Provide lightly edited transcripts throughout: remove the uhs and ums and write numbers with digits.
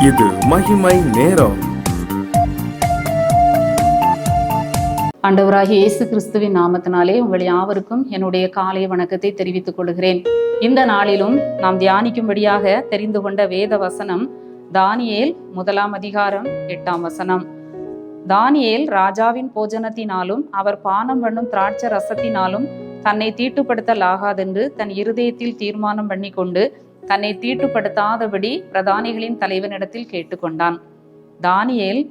இது மகிமை நேரம். ஆண்டவராகிய இயேசு கிறிஸ்துவின் நாமத்தினாலே உங்கள் யாவருக்கும் என்னுடைய காலை வணக்கத்தை தெரிவித்துக் கொள்கிறேன். இந்த நாளிலும் நாம் தியானிக்கும்படியாக தெரிந்து கொண்ட வேத வசனம் தானியேல் 1 அதிகாரம் 8 வசனம். தானியேல் ராஜாவின் போஜனத்தினாலும் அவர் பானம் பண்ணும் திராட்சை ரசத்தினாலும் தன்னை தீட்டுப்படுத்தலாகாதென்று தன் இருதயத்தில் தீர்மானம் பண்ணி கொண்டு தன்னை தீட்டுப்படுத்தாதபடி பிரதானிகளின் தலைவனிடத்தில் கேட்டுக்கொண்டான். தானியேல்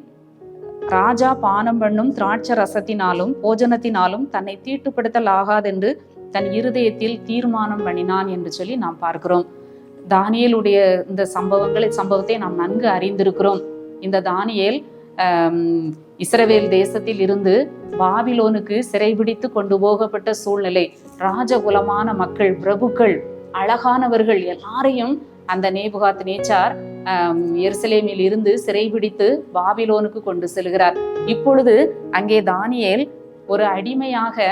ராஜா பானம் பண்ணும் திராட்சை ரசத்தினாலும் போஜனத்தினாலும் தன்னை தீட்டுப்படுத்தலாகாதென்று தன் இருதயத்தில் தீர்மானம் பண்ணினான் என்று சொல்லி நாம் பார்க்கிறோம். தானியேலுடைய இந்த சம்பவத்தை நாம் நன்கு அறிந்திருக்கிறோம். இந்த தானியேல் இஸ்ரவேல் தேசத்தில் இருந்து பாபிலோனுக்கு சிறைபிடித்து கொண்டு போகப்பட்ட சூழ்நிலை. ராஜகுலமான மக்கள், பிரபுக்கள், அழகானவர்கள் எல்லாரையும் அந்த நேபுகாத் நேச்சார் எருசலேமில் இருந்து சிறைபிடித்து பாபிலோனுக்கு கொண்டு செல்கிறார். இப்பொழுது அங்கே தானியேல் ஒரு அடிமையாக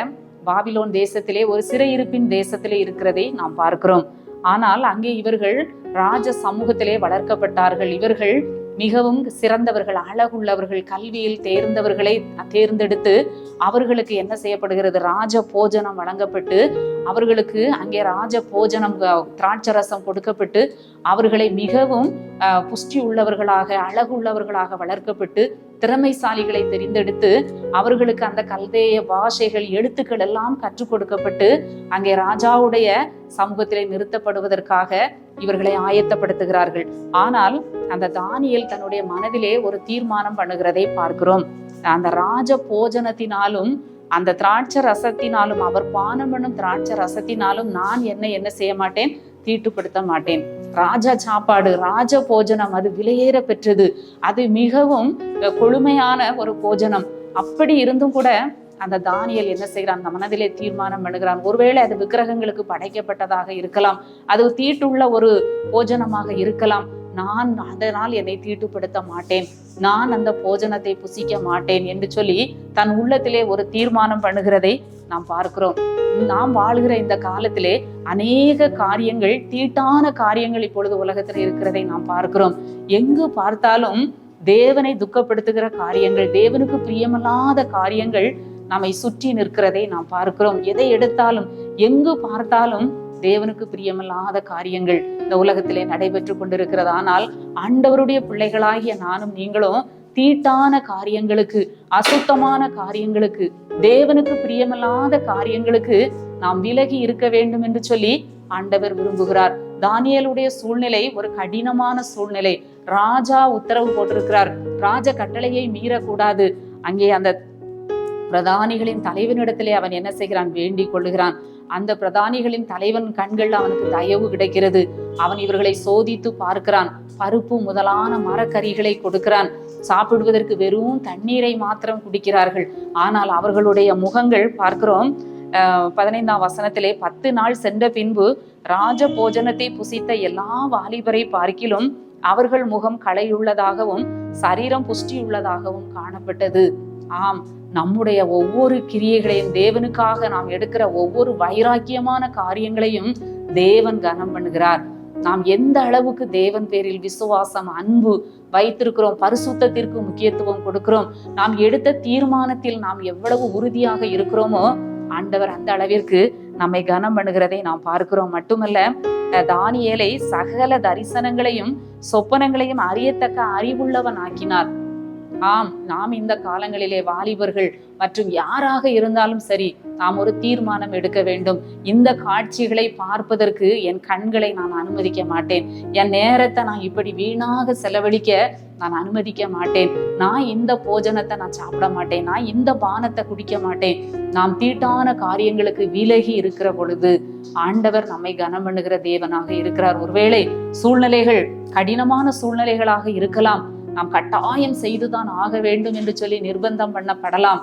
பாபிலோன் தேசத்திலே, ஒரு சிறையிருப்பின் தேசத்திலே இருக்கிறதை நாம் பார்க்கிறோம். ஆனால் அங்கே இவர்கள் ராஜ சமூகத்திலே வளர்க்கப்பட்டார்கள். இவர்கள் மிகவும் சிறந்தவர்கள், அழகுள்ளவர்கள், கல்வியில் தேர்ந்தவர்களை தேர்ந்தெடுத்து அவர்களுக்கு என்ன செய்யப்படுகிறது? ராஜ போஜனம் வழங்கப்பட்டு அவர்களுக்கு அங்கே ராஜ போஜனம், திராட்சரசம் கொடுக்கப்பட்டு அவர்களை மிகவும் புஷ்டி உள்ளவர்களாக, அழகுள்ளவர்களாக வளர்க்கப்பட்டு திறமைசாலிகளை தெரிந்தெடுத்து அவர்களுக்கு அந்த கல்தேய பாஷைகள், எழுத்துக்கள் எல்லாம் கற்றுக் கொடுக்கப்பட்டு அங்கே ராஜாவுடைய சமூகத்திலே நிறுத்தப்படுவதற்காக இவர்களை ஆயத்தப்படுத்துகிறார்கள். ஆனால் அந்த தானியேல் தன்னுடைய மனதிலே ஒரு தீர்மானம் பண்ணுகிறதை பார்க்கிறோம். அந்த ராஜ போஜனத்தினாலும் அந்த திராட்சை ரசத்தினாலும், அவர் பானம் பண்ணும் திராட்சை ரசத்தினாலும் நான் என்ன செய்ய மாட்டேன்? தீட்டுப்படுத்த மாட்டேன். ராஜ சாப்பாடு, ராஜ போஜனம், அது விலையேற பெற்றது, அது மிகவும் கொழுமையான ஒரு போஜனம். அப்படி இருந்தும் கூட அந்த தானியேல் என்ன செய்கிறான்? அந்த மனதிலே தீர்மானம் பண்ணுகிறான். ஒருவேளை அது விக்கிரகங்களுக்கு படைக்கப்பட்டதாக இருக்கலாம், அது தீட்டுள்ள ஒரு போஜனமாக இருக்கலாம். நான் அதனால் என்னை தீட்டுப்படுத்த மாட்டேன், நான் அந்த போஜனத்தை புசிக்க மாட்டேன் என்று சொல்லி தன் உள்ளத்திலே ஒரு தீர்மானம் பண்ணுகிறதை நாம் பார்க்கிறோம். நாம் வாழ்கிற இந்த காலத்திலே அநேக காரியங்கள், தீட்டான காரியங்கள் இப்பொழுது உலகத்தில் இருக்கிறதை நாம் பார்க்கிறோம். எங்கு பார்த்தாலும் தேவனை துக்கப்படுத்துகிற காரியங்கள், தேவனுக்கு பிரியமில்லாத காரியங்கள் நம்மை சுற்றி நிற்கிறதை நாம் பார்க்கிறோம். எதை எடுத்தாலும், எங்கு பார்த்தாலும் தேவனுக்கு பிரியமில்லாத காரியங்கள் இந்த உலகத்திலே நடைபெற்று கொண்டிருக்கிறது. ஆனால் ஆண்டவருடைய பிள்ளைகளாகிய நானும் நீங்களும் தீட்டான காரியங்களுக்கு, அசுத்தமான காரியங்களுக்கு, தேவனுக்கு பிரியமில்லாத காரியங்களுக்கு நாம் விலகி இருக்க வேண்டும் என்று சொல்லி ஆண்டவர் விரும்புகிறார். தானியேலுடைய சூழ்நிலை ஒரு கடினமான சூழ்நிலை. ராஜா உத்தரவு போட்டிருக்கிறார், ராஜ கட்டளையை மீறக்கூடாது. அங்கே அந்த பிரதானிகளின் தலைவனிடத்திலே அவன் என்ன செய்கிறான்? வேண்டிக் கொள்ளுகிறான். அந்த பிரதானிகளின் தலைவன் கண்கள் அவனுக்கு தயவு கிடைக்கிறது. அவன் இவர்களை சோதித்து பார்க்கிறான். பருப்பு முதலான மரக்கறிகளை கொடுக்கிறான். சாப்பிடுவதற்கு வெறும் தண்ணீரை மாத்திரம் குடிக்கிறார்கள். ஆனால் அவர்களுடைய முகங்கள் பார்க்கிறோம். 15 வசனத்திலே 10 நாள் சென்ற பின்பு ராஜ போஜனத்தை புசித்த எல்லா வாலிபரை பார்க்கிலும் அவர்கள் முகம் களையுள்ளதாகவும் சரீரம் புஷ்டியுள்ளதாகவும் காணப்பட்டது. ஆம், நம்முடைய ஒவ்வொரு கிரியைகளையும், தேவனுக்காக நாம் எடுக்கிற ஒவ்வொரு வைராக்கியமான காரியங்களையும் தேவன் கனம் பண்ணுகிறார். நாம் எந்த அளவுக்கு தேவன் பேரில் விசுவாசம், அன்பு வைத்திருக்கிறோம், பரிசுத்தத்திற்கு முக்கியத்துவம் கொடுக்கிறோம், நாம் எடுத்த தீர்மானத்தில் நாம் எவ்வளவு உறுதியாக இருக்கிறோமோ ஆண்டவர் அந்த அளவிற்கு நம்மை கனம் பண்ணுகிறதை நாம் பார்க்கிறோம். மட்டுமல்ல, தானியேலை சகல தரிசனங்களையும் சொப்பனங்களையும் அறியத்தக்க அறிவுள்ளவன் ஆக்கினார். ஆம், நாம் இந்த காலங்களிலே வாலிபர்கள் மற்றும் யாராக இருந்தாலும் சரி, நாம் ஒரு தீர்மானம் எடுக்க வேண்டும். இந்த காட்சிகளை பார்ப்பதற்கு என் கண்களை நான் அனுமதிக்க மாட்டேன். என் நேரத்தை நான் இப்படி வீணாக செலவழிக்க நான் அனுமதிக்க மாட்டேன். நான் இந்த போஜனத்தை நான் சாப்பிட மாட்டேன். நான் இந்த பானத்தை குடிக்க மாட்டேன். நாம் தீட்டான காரியங்களுக்கு விலகி இருக்கிற பொழுது ஆண்டவர் நம்மை கனம் பண்ணுகிற தேவனாக இருக்கிறார். ஒருவேளை சூழ்நிலைகள் கடினமான சூழ்நிலைகளாக இருக்கலாம். நாம் கட்டாயம் செய்துதான் ஆக வேண்டும் என்று சொல்லி நிர்பந்தம் பண்ணப்படலாம்.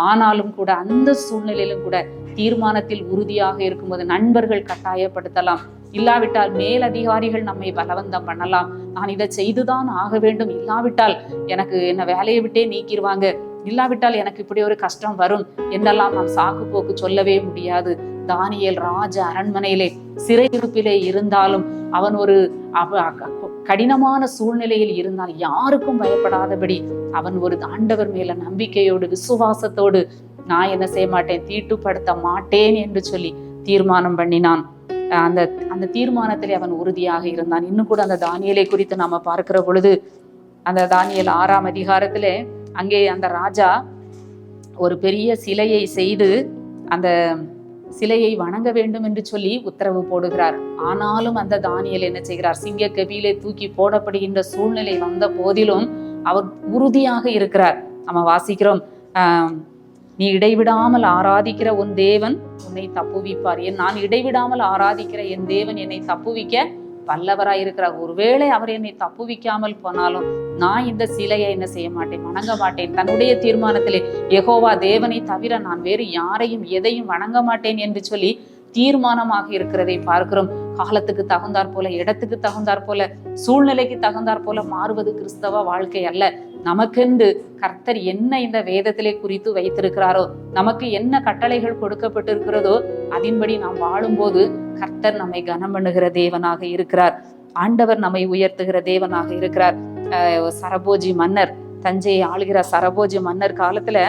ஆனாலும் கூட அந்த சூழ்நிலையிலும் கூட தீர்மானத்தில் உறுதியாக இருக்கும்போது நண்பர்கள் கட்டாயப்படுத்தலாம், இல்லாவிட்டால் மேலதிகாரிகள் நம்மை பலவந்தம் பண்ணலாம். நான் இதை செய்துதான் ஆக வேண்டும், இல்லாவிட்டால் எனக்கு என்ன வேலையை விட்டே நீக்கிடுவாங்க, இல்லாவிட்டால் எனக்கு இப்படி ஒரு கஷ்டம் வரும் என்றெல்லாம் நாம் சாக்கு போக்கு சொல்லவே முடியாது. தானியேல் ராஜ அரண்மனையிலே சிறையிருப்பிலே இருந்தாலும் அவன் ஒரு கடினமான சூழ்நிலையில் இருந்தால் யாருக்கும் பயப்படாதபடி அவன் ஒரு ஆண்டவர் மேல நம்பிக்கையோடு விசுவாசத்தோடு நான் என்ன செய்ய மாட்டேன், தீட்டுப்படுத்த மாட்டேன் என்று சொல்லி தீர்மானம் பண்ணினான். அந்த தீர்மானத்திலே அவன் உறுதியாக இருந்தான். இன்னும் கூட அந்த தானியேலை குறித்து நாம பார்க்கிற பொழுது, அந்த தானியேல் 6ஆம் அதிகாரத்திலே அங்கே அந்த ராஜா ஒரு பெரிய சிலையை செய்து அந்த சிலையை வணங்க வேண்டும் என்று சொல்லி உத்தரவு போடுகிறார். ஆனாலும் அந்த தானியேல் என்ன செய்கிறார், சிங்க கபிலே தூக்கி போடப்படுகின்ற சூழ்நிலை வந்த போதிலும் அவர் உறுதியாக இருக்கிறார். நம்ம வாசிக்கிறோம், நீ இடைவிடாமல் ஆராதிக்கிற உன் தேவன் உன்னை தப்புவிப்பார். நான் இடைவிடாமல் ஆராதிக்கிற என் தேவன் என்னை தப்புவிக்க வல்லவராய் இருக்கிறார். ஒருவேளை அவர் என்னை தப்புவிக்காமல் போனாலும் நான் இந்த சிலையை என்ன செய்ய மாட்டேன், வணங்க மாட்டேன். தன்னுடைய தீர்மானத்திலே யெகோவா தேவனை தவிர நான் வேறு யாரையும் எதையும் வணங்க மாட்டேன் என்று சொல்லி தீர்மானமாக இருக்கிறதை பார்க்கிறோம். காலத்துக்கு தகுந்தாற் போல, இடத்துக்கு தகுந்தாற் போல, சூழ்நிலைக்கு தகுந்தாற் போல மாறுவது கிறிஸ்தவ வாழ்க்கை அல்ல. நமக்கென்று கர்த்தர் என்ன இந்த வேதத்திலே குறித்து வைத்திருக்கிறாரோ, நமக்கு என்ன கட்டளைகள் கொடுக்கப்பட்டிருக்கிறதோ அதன்படி நாம் வாழும்போது கர்த்தர் நம்மை கனம் பண்ணுகிற தேவனாக இருக்கிறார். ஆண்டவர் நம்மை உயர்த்துகிற தேவனாக இருக்கிறார். சரபோஜி மன்னர், தஞ்சையை ஆளுகிற சரபோஜி மன்னர் காலத்துல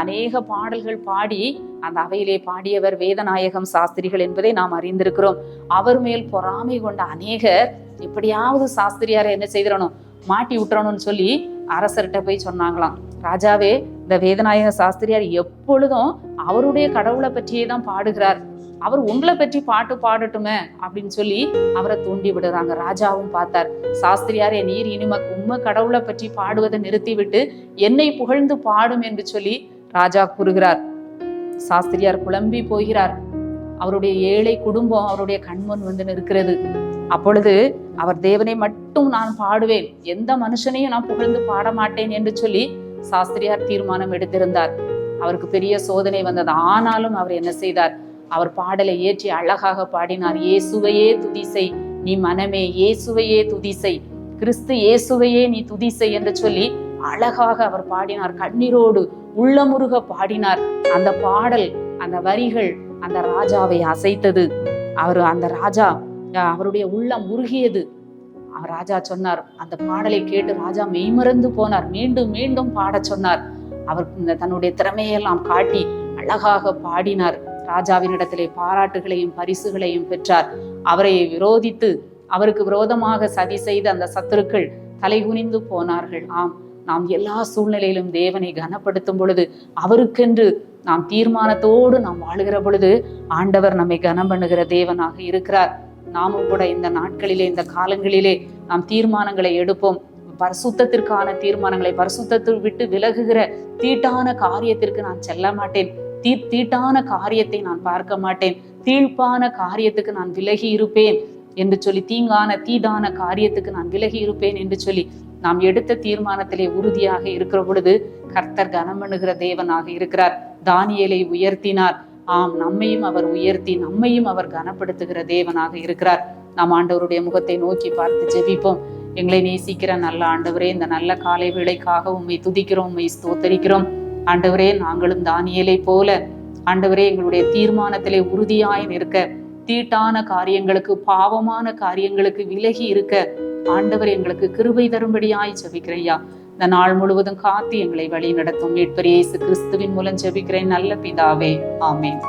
அநேக பாடல்கள் பாடி அந்த அவையிலே பாடியவர் வேதநாயகம் சாஸ்திரிகள் என்பதை நாம் அறிந்திருக்கிறோம். அவர் மேல் பொறாமை கொண்ட அநேகர் எப்படியாவது சாஸ்திரியாரை என்ன செய்திடணும், மாட்டி விட்டுறணும்னு சொல்லி அரசர்கிட்ட போய் சொன்னாங்களாம். ராஜாவே, இந்த வேதநாயக சாஸ்திரியார் எப்பொழுதும் அவருடைய கடவுளை பற்றியே தான் பாடுகிறார், அவர் உங்களை பற்றி பாட்டு பாடட்டுமே அப்படின்னு சொல்லி அவரை தூண்டி விடுறாங்க. ராஜாவும் பார்த்தார், சாஸ்திரியாரே, நீர் இனிமே உண்மை கடவுளை பற்றி பாடுவதை நிறுத்திவிட்டு என்னை புகழ்ந்து பாடும் என்று சொல்லி ராஜா கூறுகிறார். சாஸ்திரியார் புலம்பி போகிறார். அவருடைய ஏழை குடும்பம் அவருடைய கண்முன் வந்து நிற்கிறது. அப்பொழுது அவர் தேவனை மட்டும் நான் பாடுவேன், எந்த மனுஷனையும் நான் புகழ்ந்து பாட மாட்டேன் என்று சொல்லி சாஸ்திரியார் தீர்மானம் எடுத்திருந்தார். அவருக்கு பெரிய சோதனை வந்தது. ஆனாலும் அவர் என்ன செய்தார், அவர் பாடலை ஏற்றி அழகாக பாடினார். இயேசுவையே துதிசை நீ மனமே, இயேசுவையே துதிசை, கிறிஸ்து இயேசுவையே நீ துதிசை என்று சொல்லி அழகாக அவர் பாடினார். கண்ணீரோடு உள்ளமுருக பாடினார். அந்த பாடல், அந்த வரிகள் அந்த ராஜாவை அசைத்தது. அந்த ராஜா, அவருடைய உள்ளம் உருகியது. ராஜா சொன்னார், அந்த பாடலை கேட்டு ராஜா மெய்மறந்து போனார். மீண்டும் மீண்டும் பாட சொன்னார். அவர் தன்னுடைய திறமையெல்லாம் காட்டி அழகாக பாடினார். ராஜாவினிடத்திலே பாராட்டுகளையும் பரிசுகளையும் பெற்றார். அவரை விரோதித்து அவருக்கு விரோதமாக சதி செய்த அந்த சத்துருக்கள் தலைகுனிந்து போனார்கள். ஆம், நாம் எல்லா சூழ்நிலையிலும் தேவனை கனப்படுத்தும் பொழுது, அவருக்கென்று நாம் தீர்மானத்தோடு நாம் வாழுகிற பொழுது ஆண்டவர் நம்மை கனம் பண்ணுகிற தேவனாக இருக்கிறார். நாமும் கூட இந்த நாட்களிலே, இந்த காலங்களிலே நாம் தீர்மானங்களை எடுப்போம். பரிசுத்தத்திற்கான தீர்மானங்களை, பரிசுத்தத்தை விட்டு விலகுகிற தீட்டான காரியத்திற்கு நான் செல்ல மாட்டேன், தீட்டான காரியத்தை நான் பார்க்க மாட்டேன், தீழ்ப்பான காரியத்துக்கு நான் விலகி இருப்பேன் என்று சொல்லி, தீதான காரியத்துக்கு நான் விலகி இருப்பேன் என்று சொல்லி நாம் எடுத்த தீர்மானத்திலே உறுதியாக இருக்கிற பொழுது கர்த்தர் கனம் பண்ணுகிற தேவனாக இருக்கிறார். தானியேலை உயர்த்தினார். ஆம், நம்மையும் அவர் உயர்த்தி நம்மையும் அவர் கனப்படுத்துகிற தேவனாக இருக்கிறார். நாம் ஆண்டவருடைய முகத்தை நோக்கி பார்த்து ஜெபிப்போம். எங்களை நேசிக்கிற நல்ல ஆண்டவரே, இந்த நல்ல காலை வேளைக்காக உம்மை துதிக்கிறோம், உம்மை ஸ்தோத்தரிக்கிறோம். ஆண்டவரே, நாங்களும் தானியேலை போல ஆண்டவரே எங்களுடைய தீர்மானத்திலே உறுதியாய் நிற்க, தீட்டான காரியங்களுக்கு, பாவமான காரியங்களுக்கு விலகி இருக்க ஆண்டவர் எங்களுக்கு கிருபை தரும்படியாய் ஜெபிக்கிறையா. இந்த நாள் முழுவதும் காத்து எங்களை வழி நடத்தும் மீட்பர் இயேசு கிறிஸ்துவின் மூலம் ஜெபிக்கிறேன் நல்ல பிதாவே, ஆமென்.